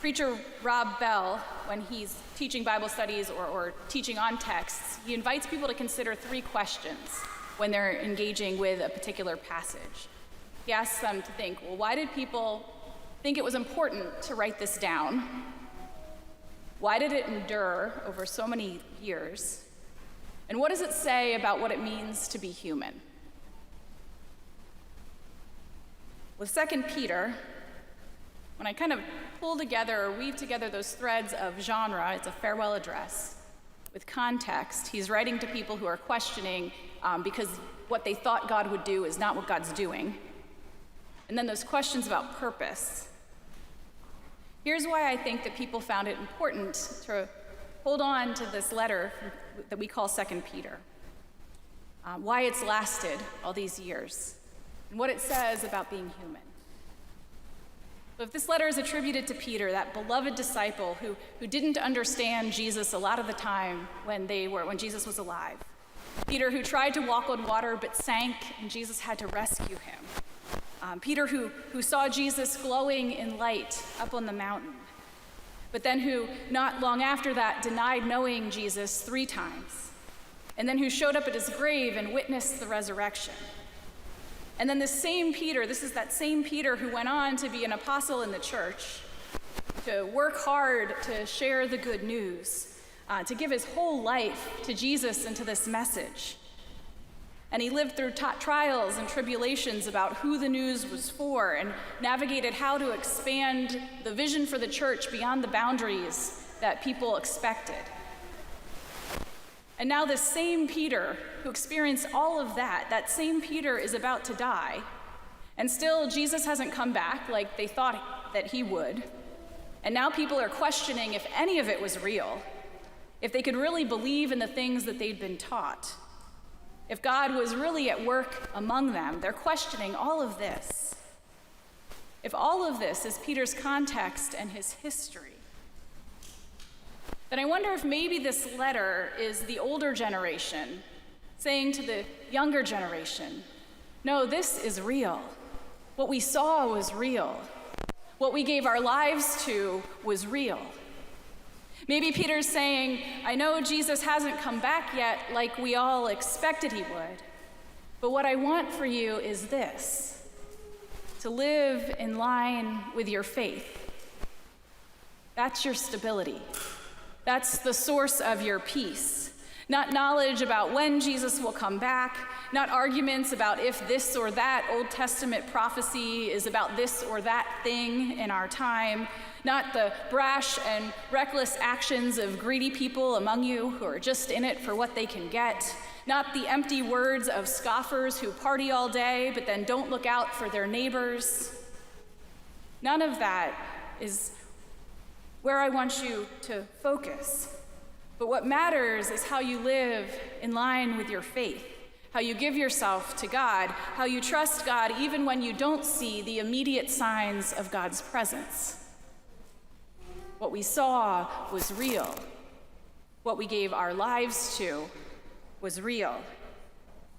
Preacher Rob Bell, when he's teaching Bible studies or teaching on texts, he invites people to consider 3 questions when they're engaging with a particular passage. He asks them to think, well, why did people think it was important to write this down? Why did it endure over so many years? And what does it say about what it means to be human? With 2 Peter, when I kind of pull together or weave together those threads of genre, it's a farewell address. With context, he's writing to people who are questioning because what they thought God would do is not what God's doing. And then those questions about purpose. Here's why I think that people found it important to hold on to this letter that we call 2 Peter. Why it's lasted all these years, and what it says about being human. So if this letter is attributed to Peter, that beloved disciple who didn't understand Jesus a lot of the time when Jesus was alive. Peter who tried to walk on water but sank and Jesus had to rescue him. Peter who saw Jesus glowing in light up on the mountain, but then who not long after that denied knowing Jesus 3 times, and then who showed up at his grave and witnessed the resurrection. And then this is that same Peter who went on to be an apostle in the church, to work hard to share the good news, to give his whole life to Jesus and to this message. And he lived through trials and tribulations about who the news was for and navigated how to expand the vision for the church beyond the boundaries that people expected. And now this same Peter who experienced all of that same Peter is about to die. And still, Jesus hasn't come back like they thought that he would. And now people are questioning if any of it was real, if they could really believe in the things that they'd been taught, if God was really at work among them. They're questioning all of this. If all of this is Peter's context and his history, then I wonder if maybe this letter is the older generation saying to the younger generation, no, this is real. What we saw was real. What we gave our lives to was real. Maybe Peter's saying, I know Jesus hasn't come back yet like we all expected he would, but what I want for you is this, to live in line with your faith. That's your stability. That's the source of your peace. Not knowledge about when Jesus will come back, not arguments about if this or that Old Testament prophecy is about this or that thing in our time, not the brash and reckless actions of greedy people among you who are just in it for what they can get, not the empty words of scoffers who party all day but then don't look out for their neighbors. None of that is where I want you to focus. But what matters is how you live in line with your faith, how you give yourself to God, how you trust God even when you don't see the immediate signs of God's presence. What we saw was real. What we gave our lives to was real.